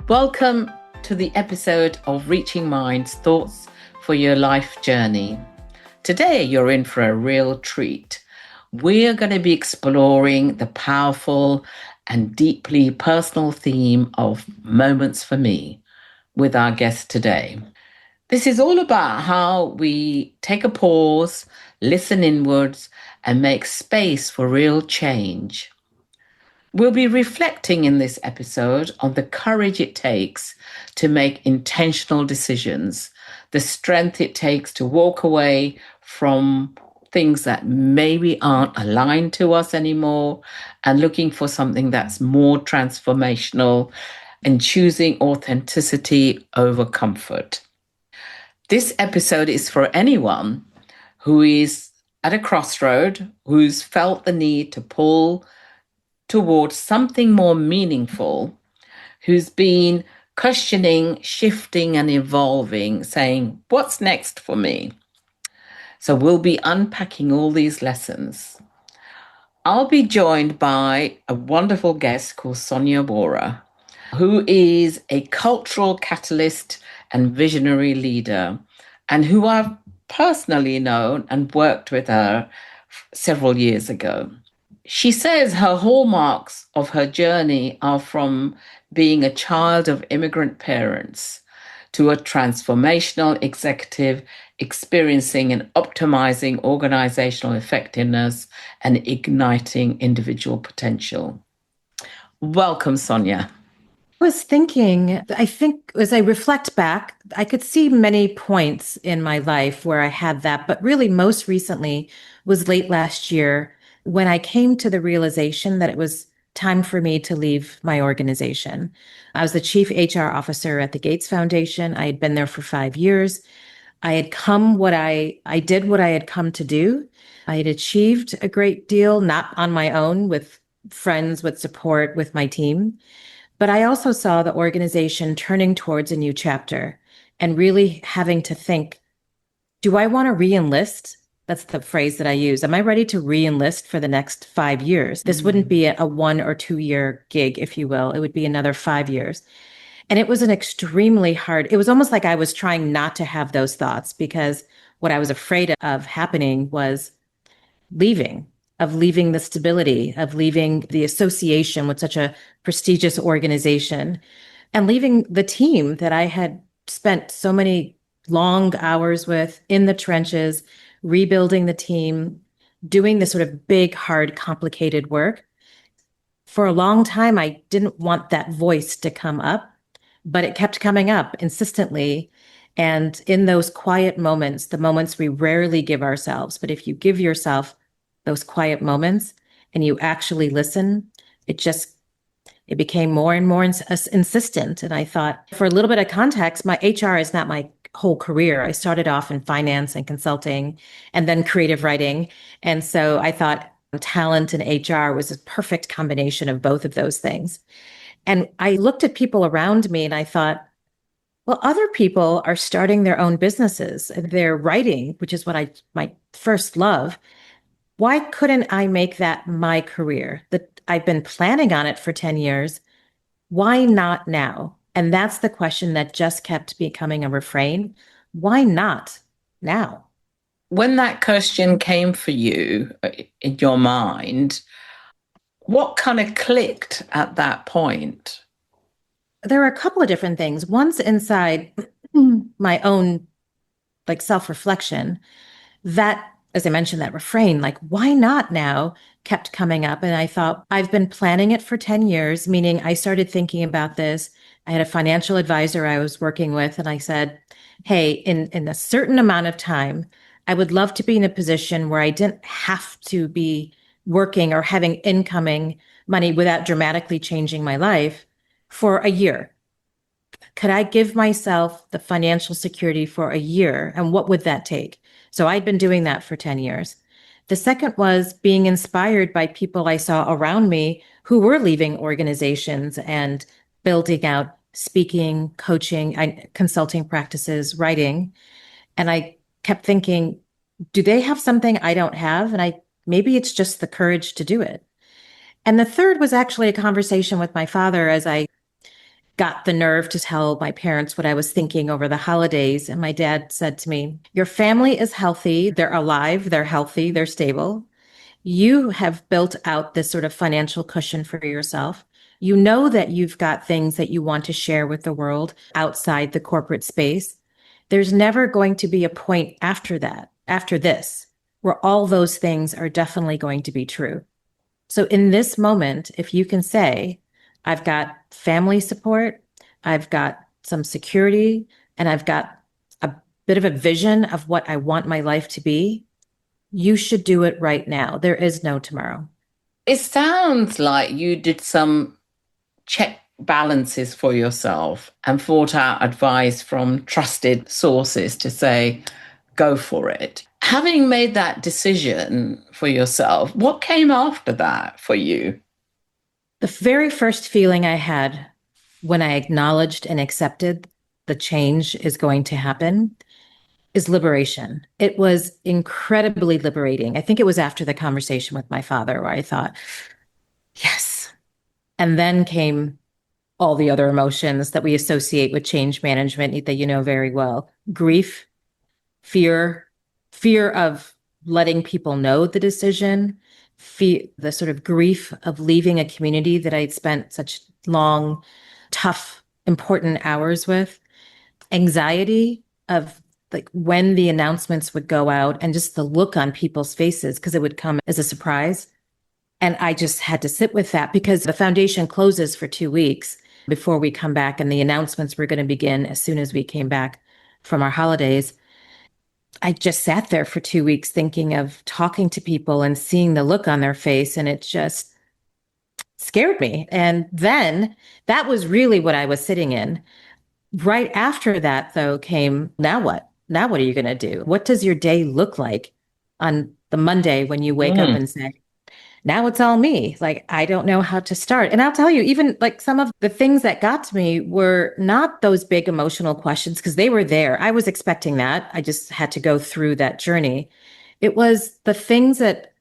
Welcome to the episode of Reaching Minds Thoughts for Your Life Journey. Today, you're in for a real treat. We're going to be exploring the powerful and deeply personal theme of moments for me with our guest today. This is all about how we take a pause, listen inwards, and make space for real change. We'll be reflecting in this episode on the courage it takes to make intentional decisions, the strength it takes to walk away from things that maybe aren't aligned to us anymore, and looking for something that's more transformational, and choosing authenticity over comfort. This episode is for anyone who is at a crossroad, who's felt the need to pull towards something more meaningful, who's been questioning, shifting, and evolving, saying, what's next for me? So we'll be unpacking all these lessons. I'll be joined by a wonderful guest called Sonia Vora, who is a cultural catalyst and visionary leader, and who I've personally known and worked with her several years ago. She says her hallmarks of her journey are from being a child of immigrant parents to a transformational executive experiencing and optimizing organizational effectiveness and igniting individual potential. Welcome, Sonia. I think as I reflect back, I could see many points in my life where I had that, but really most recently was late last year when I came to the realization that it was time for me to leave my organization. I was the chief HR officer at the Gates Foundation. I had been there for 5 years. I had I did what I had come to do. I had achieved a great deal, not on my own, with friends, with support, with my team. But I also saw the organization turning towards a new chapter and really having to think, do I want to re-enlist? That's the phrase that I use. Am I ready to re-enlist for the next 5 years? This wouldn't be a 1 or 2 year gig, if you will. It would be another 5 years. And it was it was almost like I was trying not to have those thoughts, because what I was afraid of happening was leaving the stability, of leaving the association with such a prestigious organization, and leaving the team that I had spent so many long hours with in the trenches, rebuilding the team, doing this sort of big, hard, complicated work. For a long time, I didn't want that voice to come up, but it kept coming up insistently. And in those quiet moments, the moments we rarely give ourselves, but if you give yourself those quiet moments and you actually listen, it became more and more insistent. And I thought, for a little bit of context, my HR is not my whole career. I started off in finance and consulting and then creative writing. And so I thought talent and HR was a perfect combination of both of those things. And I looked at people around me and I thought, well, other people are starting their own businesses and they're writing, which is what my first love. Why couldn't I make that my career? That I've been planning on it for 10 years. Why not now? And that's the question that just kept becoming a refrain. Why not now? When that question came for you in your mind, what kind of clicked at that point? There are a couple of different things. One's inside my own self-reflection that, as I mentioned, that refrain, why not now, kept coming up. And I thought, I've been planning it for 10 years, meaning I started thinking about this. I had a financial advisor I was working with, and I said, hey, in a certain amount of time, I would love to be in a position where I didn't have to be working or having incoming money without dramatically changing my life for a year. Could I give myself the financial security for a year? And what would that take? So I'd been doing that for 10 years. The second was being inspired by people I saw around me who were leaving organizations and building out speaking, coaching, consulting practices, writing. And I kept thinking, do they have something I don't have? And maybe it's just the courage to do it. And the third was actually a conversation with my father as I got the nerve to tell my parents what I was thinking over the holidays. And my dad said to me, "Your family is healthy. They're alive. They're healthy. They're stable. You have built out this sort of financial cushion for yourself. You know that you've got things that you want to share with the world outside the corporate space. There's never going to be a point after that, after this, where all those things are definitely going to be true. So in this moment, if you can say, I've got family support, I've got some security, and I've got a bit of a vision of what I want my life to be, you should do it right now. There is no tomorrow." It sounds like you did some check balances for yourself and sought out advice from trusted sources to say, go for it. Having made that decision for yourself, what came after that for you? The very first feeling I had when I acknowledged and accepted the change is going to happen is liberation. It was incredibly liberating. I think it was after the conversation with my father where I thought, yes. And then came all the other emotions that we associate with change management that you know very well: grief, fear, fear of letting people know the decision, the sort of grief of leaving a community that I'd spent such long, tough, important hours with, anxiety of like when the announcements would go out and just the look on people's faces because it would come as a surprise. And I just had to sit with that because the foundation closes for 2 weeks before we come back, and the announcements were going to begin as soon as we came back from our holidays. I just sat there for 2 weeks thinking of talking to people and seeing the look on their face, and it just scared me. And then that was really what I was sitting in. Right after that, though, came, now what? Now what are you going to do? What does your day look like on the Monday when you wake up Mm. and say, now it's all me? Like, I don't know how to start. And I'll tell you, even like some of the things that got to me were not those big emotional questions because they were there. I was expecting that. I just had to go through that journey. It was the things that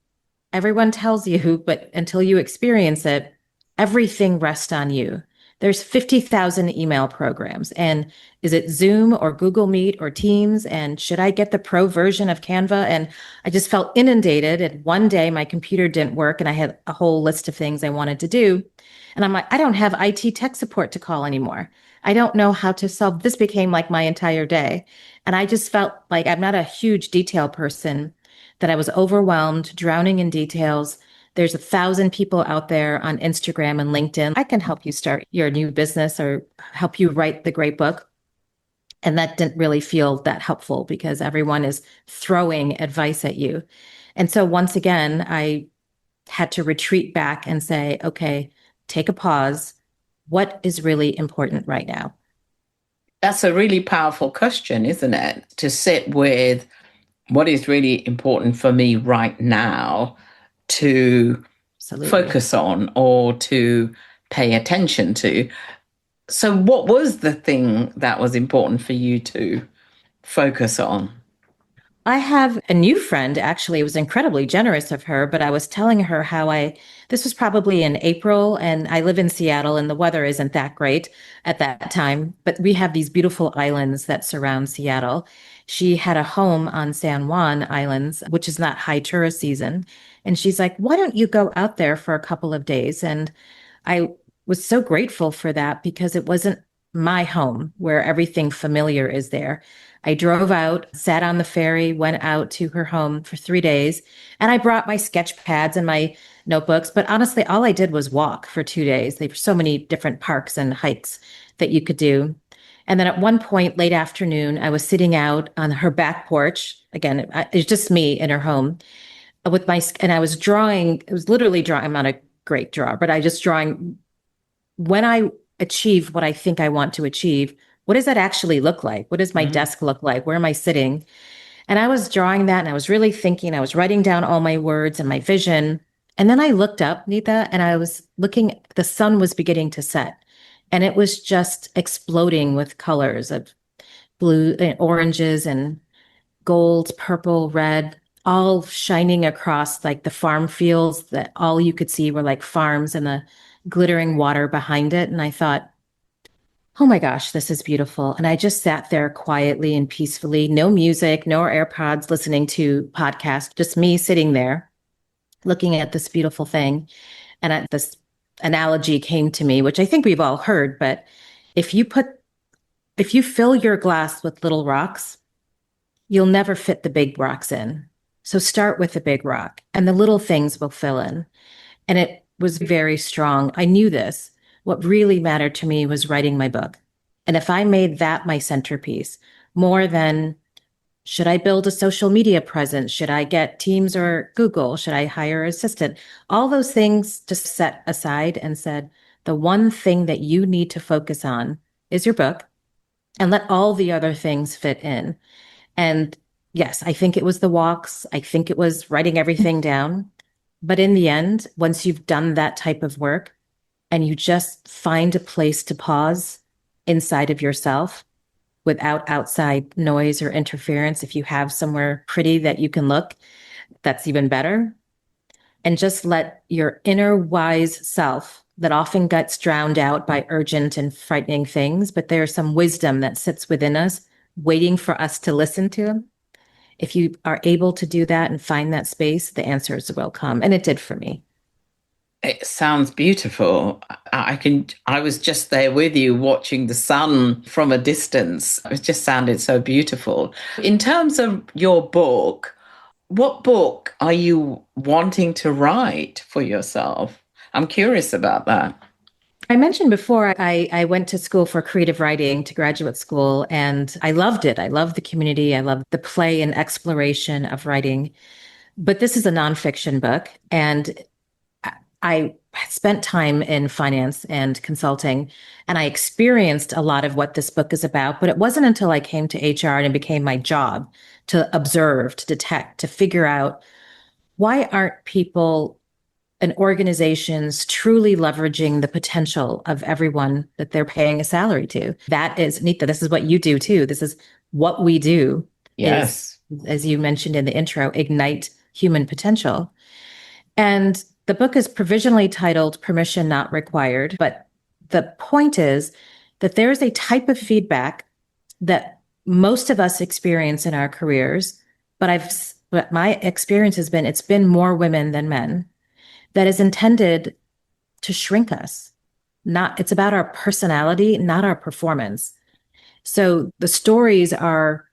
everyone tells you, but until you experience it, everything rests on you. There's 50,000 email programs. And is it Zoom or Google Meet or Teams? And should I get the pro version of Canva? And I just felt inundated. And one day my computer didn't work and I had a whole list of things I wanted to do. And I'm like, I don't have IT tech support to call anymore. I don't know how to solve this. Became like my entire day. And I just felt like I'm not a huge detail person, that I was overwhelmed, drowning in details. There's 1,000 people out there on Instagram and LinkedIn. I can help you start your new business or help you write the great book. And that didn't really feel that helpful because everyone is throwing advice at you. And so once again, I had to retreat back and say, okay, take a pause. What is really important right now? That's a really powerful question, isn't it? To sit with what is really important for me right now to Absolutely. focus on or to pay attention to. So, what was the thing that was important for you to focus on? I have a new friend, actually. It was incredibly generous of her, but I was telling her how this was probably in April, and I live in Seattle, and the weather isn't that great at that time, but we have these beautiful islands that surround Seattle. She had a home on San Juan Islands, which is not high tourist season. And she's like, why don't you go out there for a couple of days? And I was so grateful for that because it wasn't my home where everything familiar is there. I drove out, sat on the ferry, went out to her home for 3 days, and I brought my sketch pads and my notebooks. But honestly, all I did was walk for 2 days. There were so many different parks and hikes that you could do. And then at one point, late afternoon, I was sitting out on her back porch. Again, it's just me in her home with and I was drawing. It was literally drawing. I'm not a great drawer, but I just drawing when I achieve what I think I want to achieve, what does that actually look like? What does my Mhm. desk look like? Where am I sitting? And I was drawing that and I was really thinking, I was writing down all my words and my vision. And then I looked up, Nita, and I was looking, the sun was beginning to set. And it was just exploding with colors of blue and oranges and gold, purple, red, all shining across like the farm fields that all you could see were like farms and the glittering water behind it. And I thought, oh my gosh, this is beautiful. And I just sat there quietly and peacefully, no music, no AirPods, listening to podcasts, just me sitting there looking at this beautiful thing. And this analogy came to me, which I think we've all heard, but if you put, if you fill your glass with little rocks, you'll never fit the big rocks in. So start with the big rock and the little things will fill in. And it was very strong. I knew this. What really mattered to me was writing my book. And if I made that my centerpiece, more than should I build a social media presence? Should I get Teams or Google? Should I hire an assistant? All those things just set aside and said, the one thing that you need to focus on is your book and let all the other things fit in. And yes, I think it was the walks. I think it was writing everything down. But in the end, once you've done that type of work and you just find a place to pause inside of yourself without outside noise or interference, if you have somewhere pretty that you can look, that's even better. And just let your inner wise self that often gets drowned out by urgent and frightening things, but there's some wisdom that sits within us waiting for us to listen to. If you are able to do that and find that space, the answers will come. And it did for me. It sounds beautiful. I was just there with you watching the sun from a distance. It just sounded so beautiful. In terms of your book, what book are you wanting to write for yourself? I'm curious about that. I mentioned before, I went to school for creative writing to graduate school, and I loved it. I loved the community. I loved the play and exploration of writing. But this is a nonfiction book, and I spent time in finance and consulting, and I experienced a lot of what this book is about. But it wasn't until I came to HR and it became my job to observe, to detect, to figure out why aren't people and organizations truly leveraging the potential of everyone that they're paying a salary to. That is, Nita, this is what you do too. This is what we do Yes. is, as you mentioned in the intro, ignite human potential. And the book is provisionally titled Permission Not Required. But the point is that there is a type of feedback that most of us experience in our careers, but my experience has been, it's been more women than men, that is intended to shrink us. It's about our personality, not our performance. So the stories are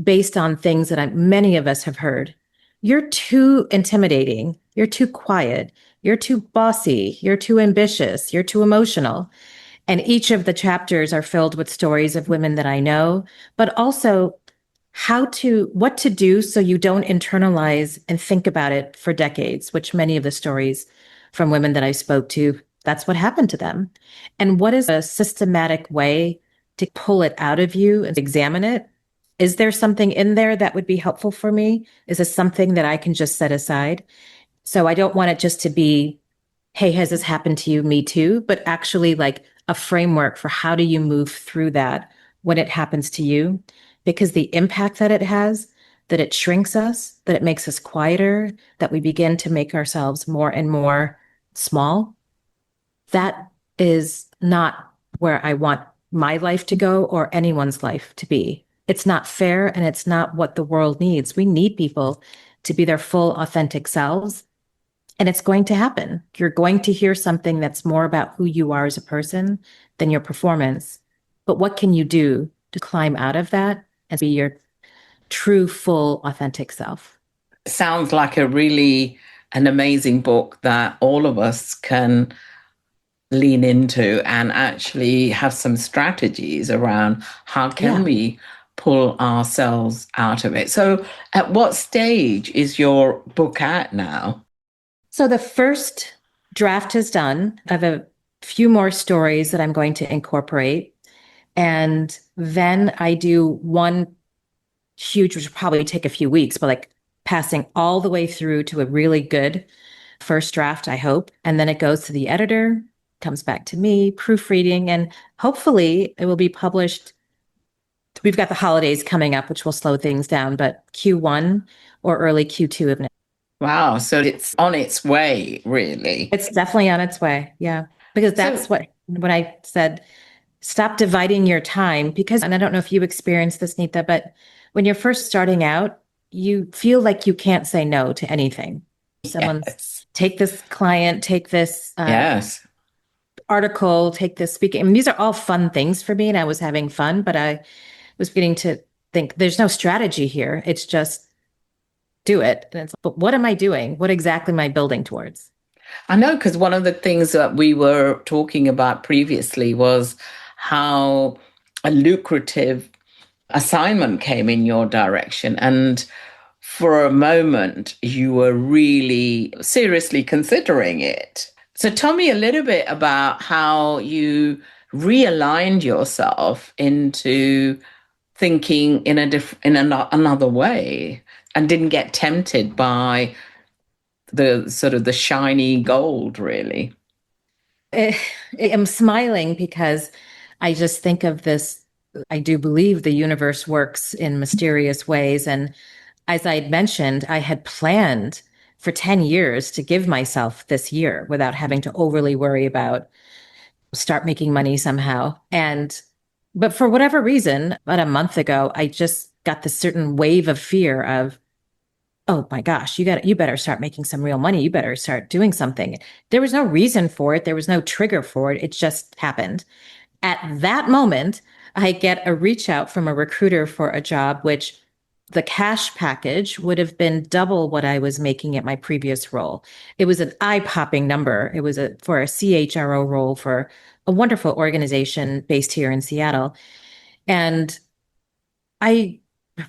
based on things that many of us have heard. You're too intimidating. You're too quiet. You're too bossy. You're too ambitious. You're too emotional. And each of the chapters are filled with stories of women that I know, but also what to do so you don't internalize and think about it for decades, which many of the stories from women that I spoke to, that's what happened to them. And what is a systematic way to pull it out of you and examine it? Is there something in there that would be helpful for me? Is this something that I can just set aside? So I don't want it just to be, hey, has this happened to you? Me too. But actually like a framework for how do you move through that when it happens to you? Because the impact that it has, that it shrinks us, that it makes us quieter, that we begin to make ourselves more and more small, that is not where I want my life to go or anyone's life to be. It's not fair and it's not what the world needs. We need people to be their full, authentic selves. And it's going to happen. You're going to hear something that's more about who you are as a person than your performance. But what can you do to climb out of that and be your true, full, authentic self? Sounds like an amazing book that all of us can lean into and actually have some strategies around how can Yeah. we pull ourselves out of it. So at what stage is your book at now? So the first draft is done. I have a few more stories that I'm going to incorporate. And then I do one huge, which will probably take a few weeks, but like passing all the way through to a really good first draft, I hope. And then it goes to the editor, comes back to me, proofreading, and hopefully it will be published. We've got the holidays coming up, which will slow things down, but Q1 or early Q2 of next. Wow, so it's on its way, really. It's definitely on its way. Yeah. Because So that's when I said, Stop dividing your time because, and I don't know if you experienced this, Nita, but when you're first starting out, you feel like you can't say no to anything. Someone's Yes. take this client, take this Yes. article, take this speaking. I mean, these are all fun things for me, and I was having fun, but I was beginning to think there's no strategy here. It's just do it. And it's, but what am I doing? What exactly am I building towards? I know, because one of the things that we were talking about previously was how a lucrative assignment came in your direction. And for a moment, you were really seriously considering it. So tell me a little bit about how you realigned yourself into thinking in another way and didn't get tempted by the sort of the shiny gold, really. Eh, I'm smiling because I just think of this. I do believe the universe works in mysterious ways. And as I had mentioned, I had planned for 10 years to give myself this year without having to overly worry about start making money somehow. But for whatever reason, about a month ago, I just got this certain wave of fear of, oh my gosh, you better start making some real money. You better start doing something. There was no reason for it. There was no trigger for it. It just happened. At that moment, I get a reach out from a recruiter for a job, which the cash package would have been double what I was making at my previous role. It was an eye-popping number. It was for a CHRO role for a wonderful organization based here in Seattle. And I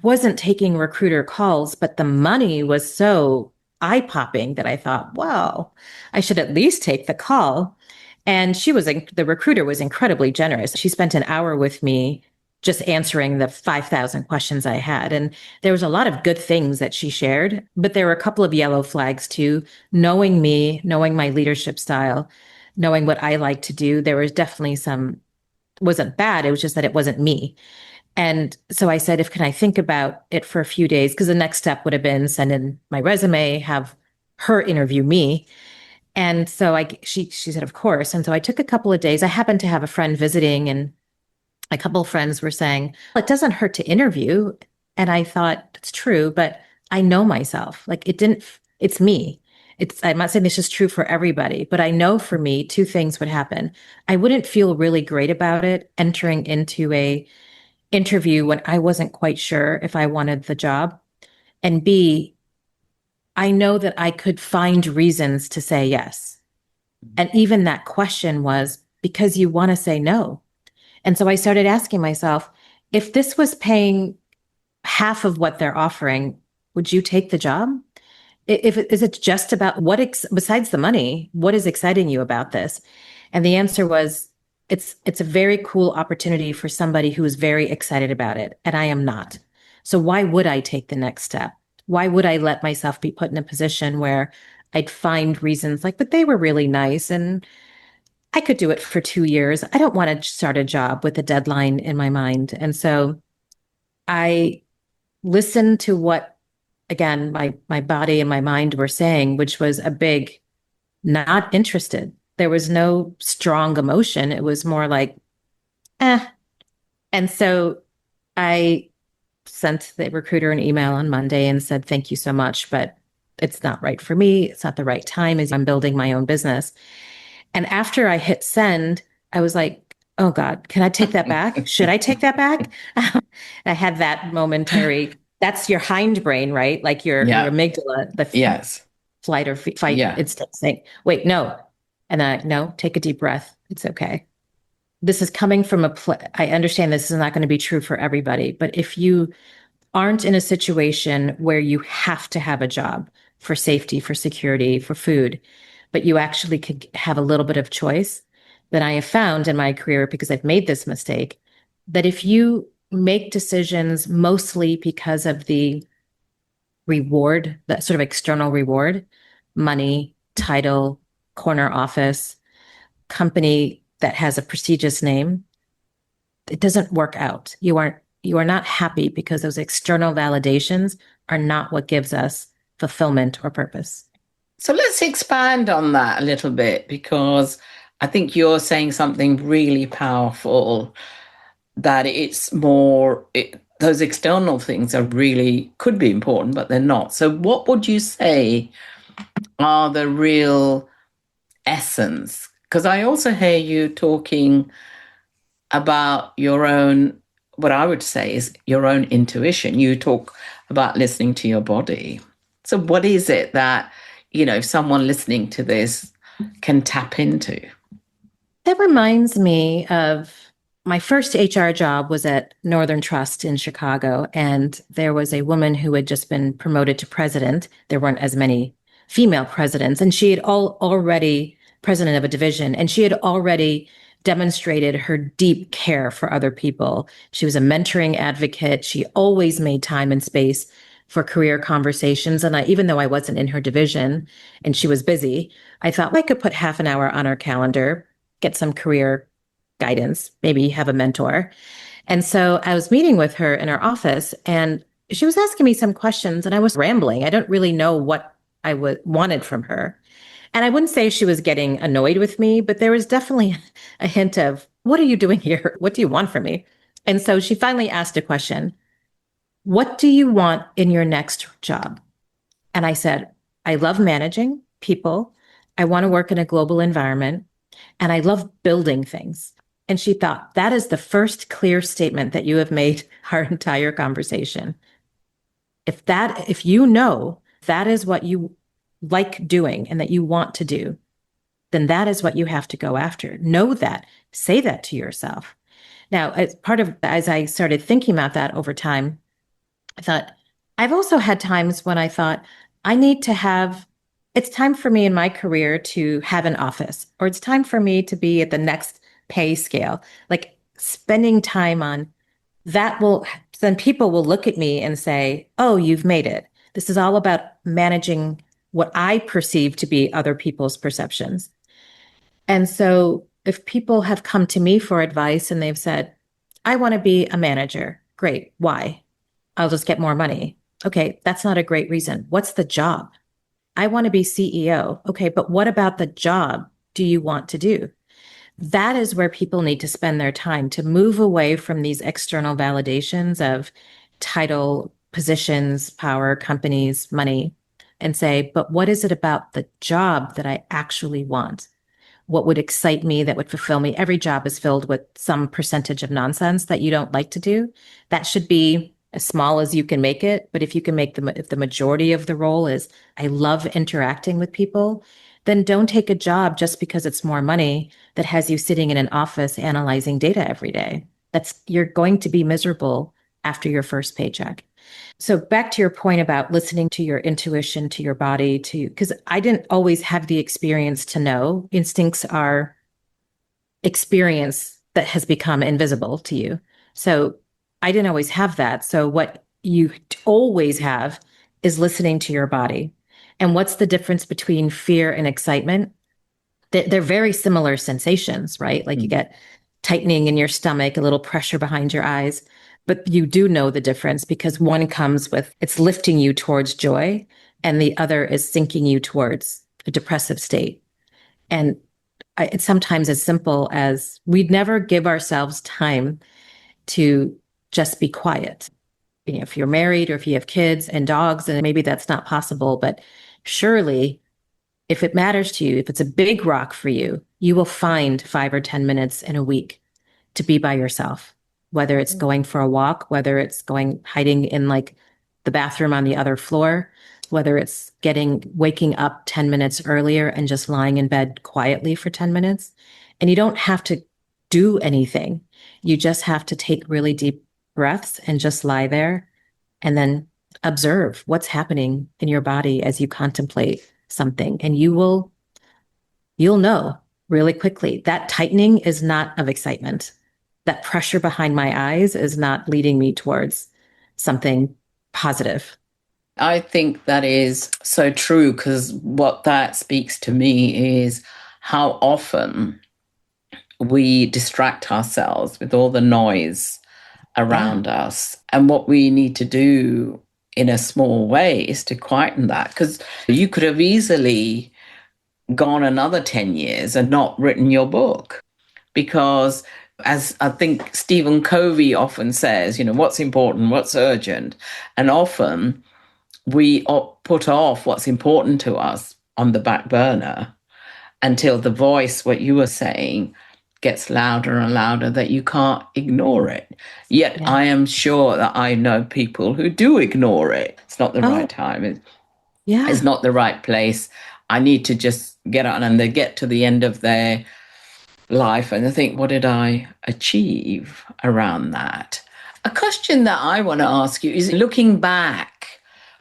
wasn't taking recruiter calls, but the money was so eye-popping that I thought, wow, I should at least take the call. And the recruiter was incredibly generous. She spent an hour with me just answering the 5,000 questions I had. And there was a lot of good things that she shared, but there were a couple of yellow flags too. Knowing me, knowing my leadership style, knowing what I like to do, there was definitely wasn't bad. It was just that it wasn't me. And so I said, if can I think about it for a few days? Because the next step would have been send in my resume, have her interview me. And so she said, of course. And so I took a couple of days. I happened to have a friend visiting, and a couple of friends were saying, well, it doesn't hurt to interview. And I thought, it's true, but I know myself. Like it's me. I'm not saying this is true for everybody, but I know for me, two things would happen. I wouldn't feel really great about it entering into a interview when I wasn't quite sure if I wanted the job. And B, I know that I could find reasons to say yes. And even that question was because you want to say no. And so I started asking myself, if this was paying half of what they're offering, would you take the job? Is it just about besides the money, what is exciting you about this? And the answer was, it's a very cool opportunity for somebody who is very excited about it, and I am not. So why would I take the next step? Why would I let myself be put in a position where I'd find reasons like, but they were really nice and I could do it for 2 years. I don't want to start a job with a deadline in my mind. And so I listened to what, again, my body and my mind were saying, which was a big not interested. There was no strong emotion. It was more like, eh. And so I sent the recruiter an email on Monday and said, thank you so much, but it's not right for me. It's not the right time as I'm building my own business. And after I hit send, I was like, oh God, can I take that back? Should I take that back? I had that momentary, that's your hindbrain, right? Like your Yeah. amygdala, the Yes. flight or fight Yeah. instinct saying, wait, no. And then no, take a deep breath. It's okay. This is coming from I understand this is not going to be true for everybody, but if you aren't in a situation where you have to have a job for safety, for security, for food, but you actually could have a little bit of choice, then I have found in my career, because I've made this mistake, that if you make decisions mostly because of the reward, that sort of external reward, money, title, corner office, company that has a prestigious name, it doesn't work out. You are not happy because those external validations are not what gives us fulfillment or purpose. So let's expand on that a little bit, because I think you're saying something really powerful, that it's more, those external things are really could be important, but they're not. So, what would you say are the real essence? Because I also hear you talking about your own, what I would say is your own intuition. You talk about listening to your body. So, what is it that, someone listening to this can tap into? That reminds me of my first HR job was at Northern Trust in Chicago, and there was a woman who had just been promoted to president. There weren't as many female presidents, and she had already president of a division, and she had already demonstrated her deep care for other people. She was a mentoring advocate. She always made time and space for career conversations. And even though I wasn't in her division and she was busy, I thought, well, I could put half an hour on our calendar, get some career guidance, maybe have a mentor. And so I was meeting with her in her office, and she was asking me some questions, and I was rambling. I don't really know what wanted from her. And I wouldn't say she was getting annoyed with me, but there was definitely a hint of, what are you doing here? What do you want from me? And so she finally asked a question: what do you want in your next job? And I said, I love managing people. I want to work in a global environment, and I love building things. And she thought, that is the first clear statement that you have made our entire conversation. If you know that is what you like doing and that you want to do, then that is what you have to go after. Know that. Say that to yourself. Now, as I started thinking about that over time, I thought, I've also had times when I thought, it's time for me in my career to have an office, or it's time for me to be at the next pay scale. Like, spending time on that then people will look at me and say, oh, you've made it. This is all about managing what I perceive to be other people's perceptions. And so if people have come to me for advice and they've said, I want to be a manager. Great. Why? I'll just get more money. Okay, that's not a great reason. What's the job? I want to be CEO. Okay, but what about the job do you want to do? That is where people need to spend their time, to move away from these external validations of title, positions, power, companies, money, and say, but what is it about the job that I actually want? What would excite me, that would fulfill me? Every job is filled with some percentage of nonsense that you don't like to do. That should be as small as you can make it. But if you can make if the majority of the role is, I love interacting with people, then don't take a job just because it's more money that has you sitting in an office analyzing data every day. You're going to be miserable after your first paycheck. So back to your point about listening to your intuition, to your body, because I didn't always have the experience to know. Instincts are experience that has become invisible to you. So I didn't always have that. So what you always have is listening to your body. And what's the difference between fear and excitement? They're very similar sensations, right? Like you get tightening in your stomach, a little pressure behind your eyes. But you do know the difference, because one comes with, it's lifting you towards joy, and the other is sinking you towards a depressive state. And it's sometimes as simple as, we'd never give ourselves time to just be quiet. If you're married or if you have kids and dogs, and maybe that's not possible, but surely if it matters to you, if it's a big rock for you, you will find 5 or 10 minutes in a week to be by yourself, whether it's going for a walk, whether it's hiding in like the bathroom on the other floor, whether it's waking up 10 minutes earlier and just lying in bed quietly for 10 minutes. And you don't have to do anything. You just have to take really deep breaths and just lie there and then observe what's happening in your body as you contemplate something. And you'll know really quickly that tightening is not of excitement. That pressure behind my eyes is not leading me towards something positive. I think that is so true, because what that speaks to me is how often we distract ourselves with all the noise around us. And what we need to do in a small way is to quieten that, because you could have easily gone another 10 years and not written your book. Because, as I think Stephen Covey often says, what's important, what's urgent. And often we put off what's important to us on the back burner until the voice, what you were saying, gets louder and louder, that you can't ignore it. Yet Yeah. I am sure that I know people who do ignore it. It's not the right Oh, time. It's yeah. not the right place. I need to just get on. And they get to the end of their life and I think, what did I achieve around that? A question that I want to ask you is, looking back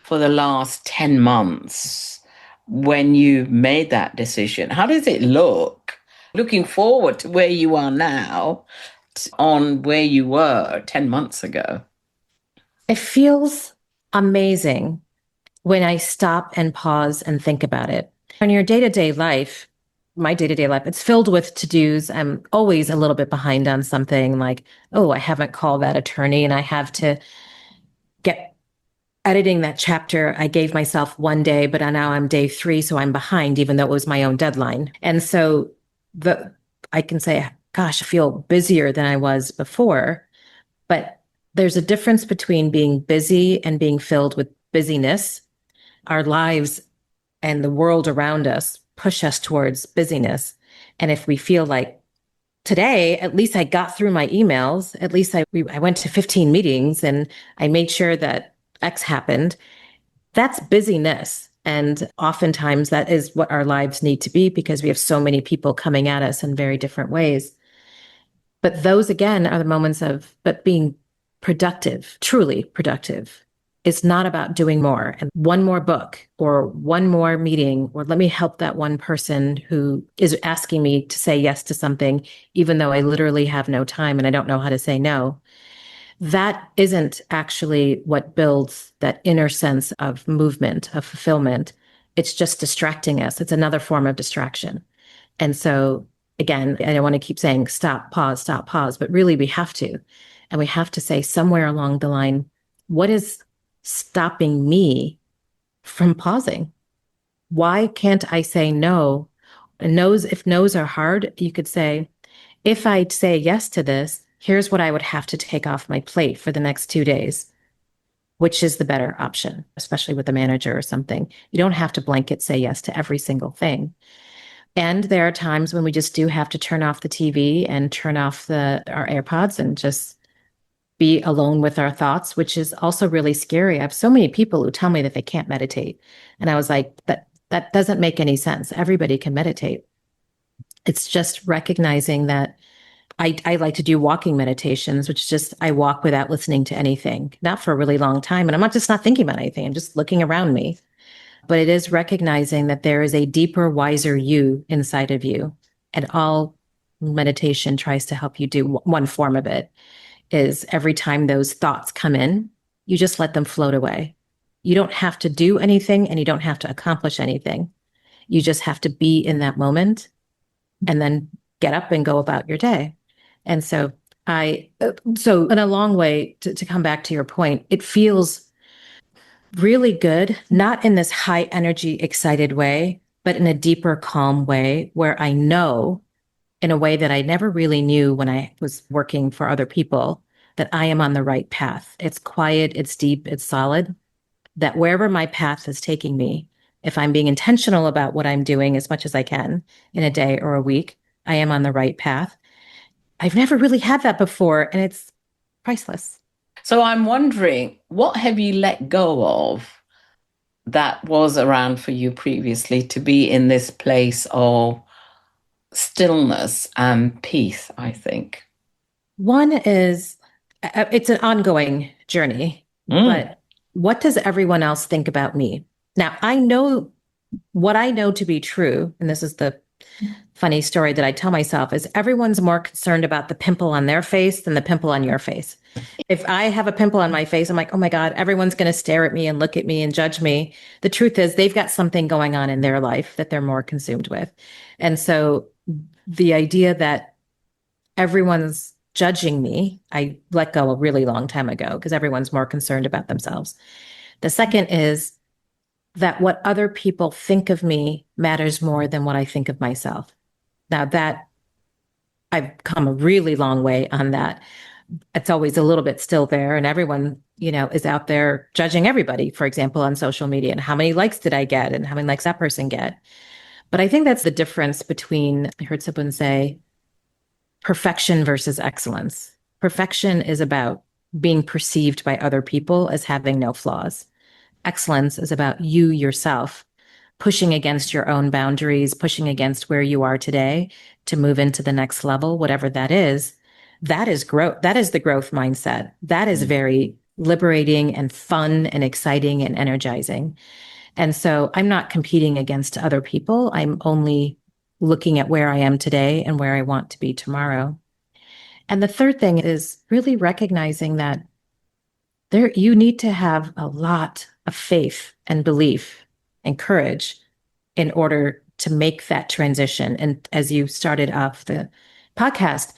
for the last 10 months when you made that decision, how does it look? Looking forward to where you are now on where you were 10 months ago. It feels amazing when I stop and pause and think about it. In your day-to-day life, my day-to-day life, it's filled with to-dos. I'm always a little bit behind on something like, oh, I haven't called that attorney and I have to get editing that chapter. I gave myself one day, but now I'm day 3, so I'm behind, even though it was my own deadline. And so I can say, gosh, I feel busier than I was before. But there's a difference between being busy and being filled with busyness. Our lives and the world around us push us towards busyness. And if we feel like today, at least I got through my emails, at least I went to 15 meetings and I made sure that X happened, that's busyness. And oftentimes that is what our lives need to be because we have so many people coming at us in very different ways. But those again are the moments of but being productive, truly productive. It's not about doing more and one more book or one more meeting, or let me help that one person who is asking me to say yes to something, even though I literally have no time and I don't know how to say no. That isn't actually what builds that inner sense of movement, of fulfillment. It's just distracting us. It's another form of distraction. And so, again, I don't want to keep saying stop, pause, but really we have to. And we have to say somewhere along the line, what is stopping me from pausing? Why can't I say no? And no's, if no's are hard, you could say, if I say yes to this, here's what I would have to take off my plate for the next 2 days. Which is the better option, especially with a manager or something? You don't have to blanket say yes to every single thing. And there are times when we just do have to turn off the TV and turn off our AirPods and just be alone with our thoughts, which is also really scary. I have so many people who tell me that they can't meditate. And I was like, that doesn't make any sense. Everybody can meditate. It's just recognizing that I like to do walking meditations, which is just I walk without listening to anything, not for a really long time. And I'm not thinking about anything. I'm just looking around me. But it is recognizing that there is a deeper, wiser you inside of you. And all meditation tries to help you do, one form of it is every time those thoughts come in, you just let them float away. You don't have to do anything and you don't have to accomplish anything. You just have to be in that moment and then get up and go about your day. And so so in a long way to come back to your point, it feels really good, not in this high energy, excited way, but in a deeper, calm way where I know in a way that I never really knew when I was working for other people that I am on the right path. It's quiet, it's deep, it's solid, that wherever my path is taking me, if I'm being intentional about what I'm doing as much as I can in a day or a week, I am on the right path. I've never really had that before, and it's priceless. So I'm wondering, what have you let go of that was around for you previously to be in this place of stillness and peace, I think? One is it's an ongoing journey, Mm. but what does everyone else think about me? Now, I know what I know to be true, and this is the funny story that I tell myself is everyone's more concerned about the pimple on their face than the pimple on your face. If I have a pimple on my face, I'm like, oh my God, everyone's going to stare at me and look at me and judge me. The truth is, they've got something going on in their life that they're more consumed with. And so the idea that everyone's judging me, I let go a really long time ago because everyone's more concerned about themselves. The second is that what other people think of me matters more than what I think of myself. Now that I've come a really long way on that. It's always a little bit still there, and everyone, is out there judging everybody, for example, on social media, and how many likes did I get and how many likes that person get. But I think that's the difference between, I heard someone say, perfection versus excellence. Perfection is about being perceived by other people as having no flaws. Excellence is about you yourself pushing against your own boundaries, pushing against where you are today to move into the next level, whatever that is. That is growth. That is the growth mindset. That is very liberating and fun and exciting and energizing. And so I'm not competing against other people. I'm only looking at where I am today and where I want to be tomorrow. And the third thing is really recognizing that you need to have a lot of faith and belief and courage in order to make that transition. And as you started off the podcast,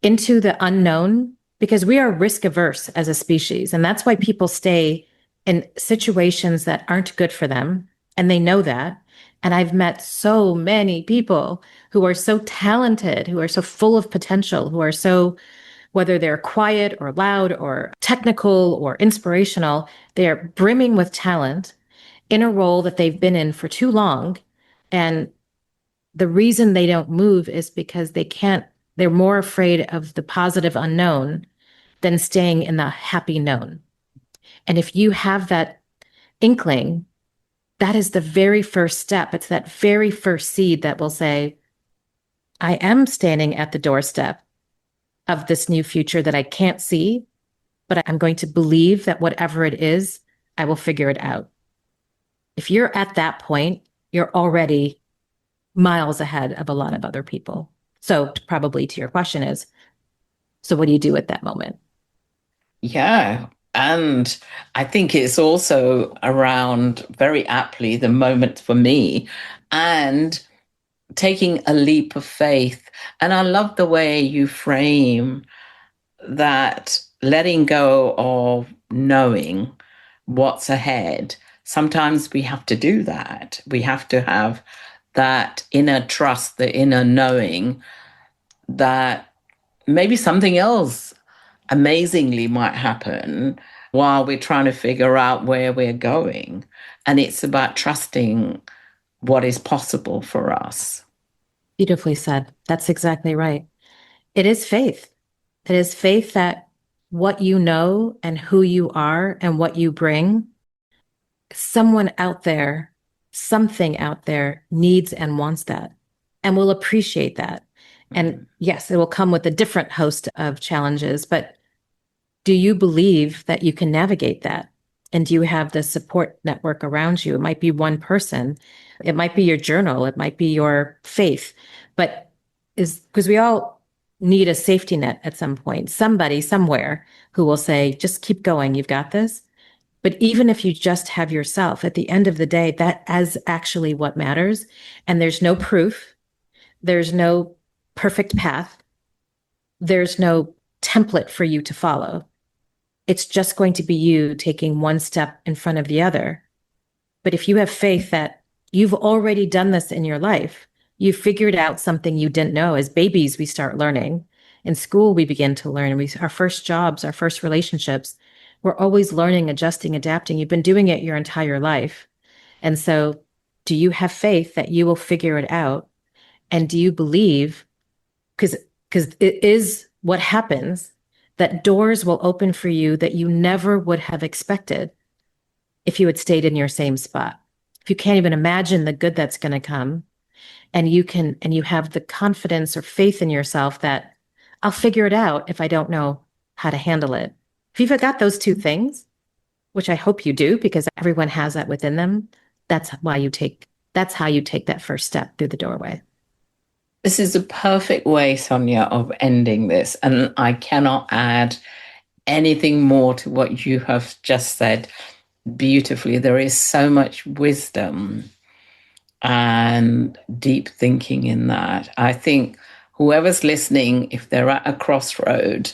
into the unknown, because we are risk averse as a species. And that's why people stay in situations that aren't good for them. And they know that. And I've met so many people who are so talented, who are so full of potential, who are so, whether they're quiet or loud or technical or inspirational, they are brimming with talent in a role that they've been in for too long. And the reason they don't move is because they're more afraid of the positive unknown than staying in the happy known. And if you have that inkling, that is the very first step. It's that very first seed that will say, I am standing at the doorstep of this new future that I can't see, but I'm going to believe that whatever it is, I will figure it out. If you're at that point, you're already miles ahead of a lot of other people. So probably to your question is, so what do you do at that moment? Yeah. And I think it's also around very aptly the moment for me and taking a leap of faith. And I love the way you frame that letting go of knowing what's ahead. Sometimes we have to do that. We have to have that inner trust, the inner knowing that maybe something else amazingly might happen while we're trying to figure out where we're going. And it's about trusting what is possible for us. Beautifully said. That's exactly right. It is faith. It is faith that what you know and who you are and what you bring, someone out there, something out there needs and wants that and will appreciate that. And yes, it will come with a different host of challenges, but do you believe that you can navigate that? And do you have the support network around you? It might be one person, it might be your journal, it might be your faith, but is because we all need a safety net at some point, somebody somewhere who will say, just keep going, you've got this. But even if you just have yourself, at the end of the day, that is actually what matters. And there's no proof, there's no perfect path, there's no template for you to follow. It's just going to be you taking one step in front of the other. But if you have faith that you've already done this in your life, you figured out something you didn't know. As babies, we start learning. In school, we begin to learn. Our first jobs, our first relationships, we're always learning, adjusting, adapting. You've been doing it your entire life. And so do you have faith that you will figure it out? And do you believe, because it is what happens, that doors will open for you that you never would have expected if you had stayed in your same spot. If you can't even imagine the good that's going to come, and you have the confidence or faith in yourself that I'll figure it out if I don't know how to handle it. If you've got those two things, which I hope you do, because everyone has that within them, that's how you take that first step through the doorway. This is a perfect way, Sonia, of ending this. And I cannot add anything more to what you have just said beautifully. There is so much wisdom and deep thinking in that. I think whoever's listening, if they're at a crossroad,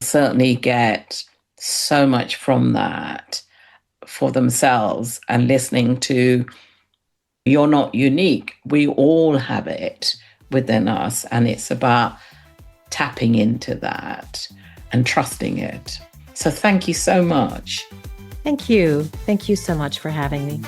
certainly get so much from that. for themselves and listening to you're not unique. We all have it within us. And it's about tapping into that and trusting it. So thank you so much. Thank you. Thank you so much for having me.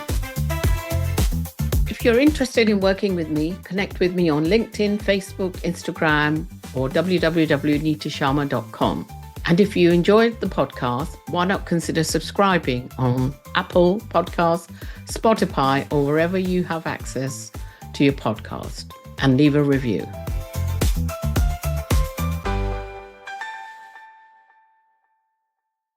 If you're interested in working with me, connect with me on LinkedIn, Facebook, Instagram, or www.nitasharma.com. And if you enjoyed the podcast, why not consider subscribing on Apple Podcasts, Spotify, or wherever you have access to your podcast, and leave a review.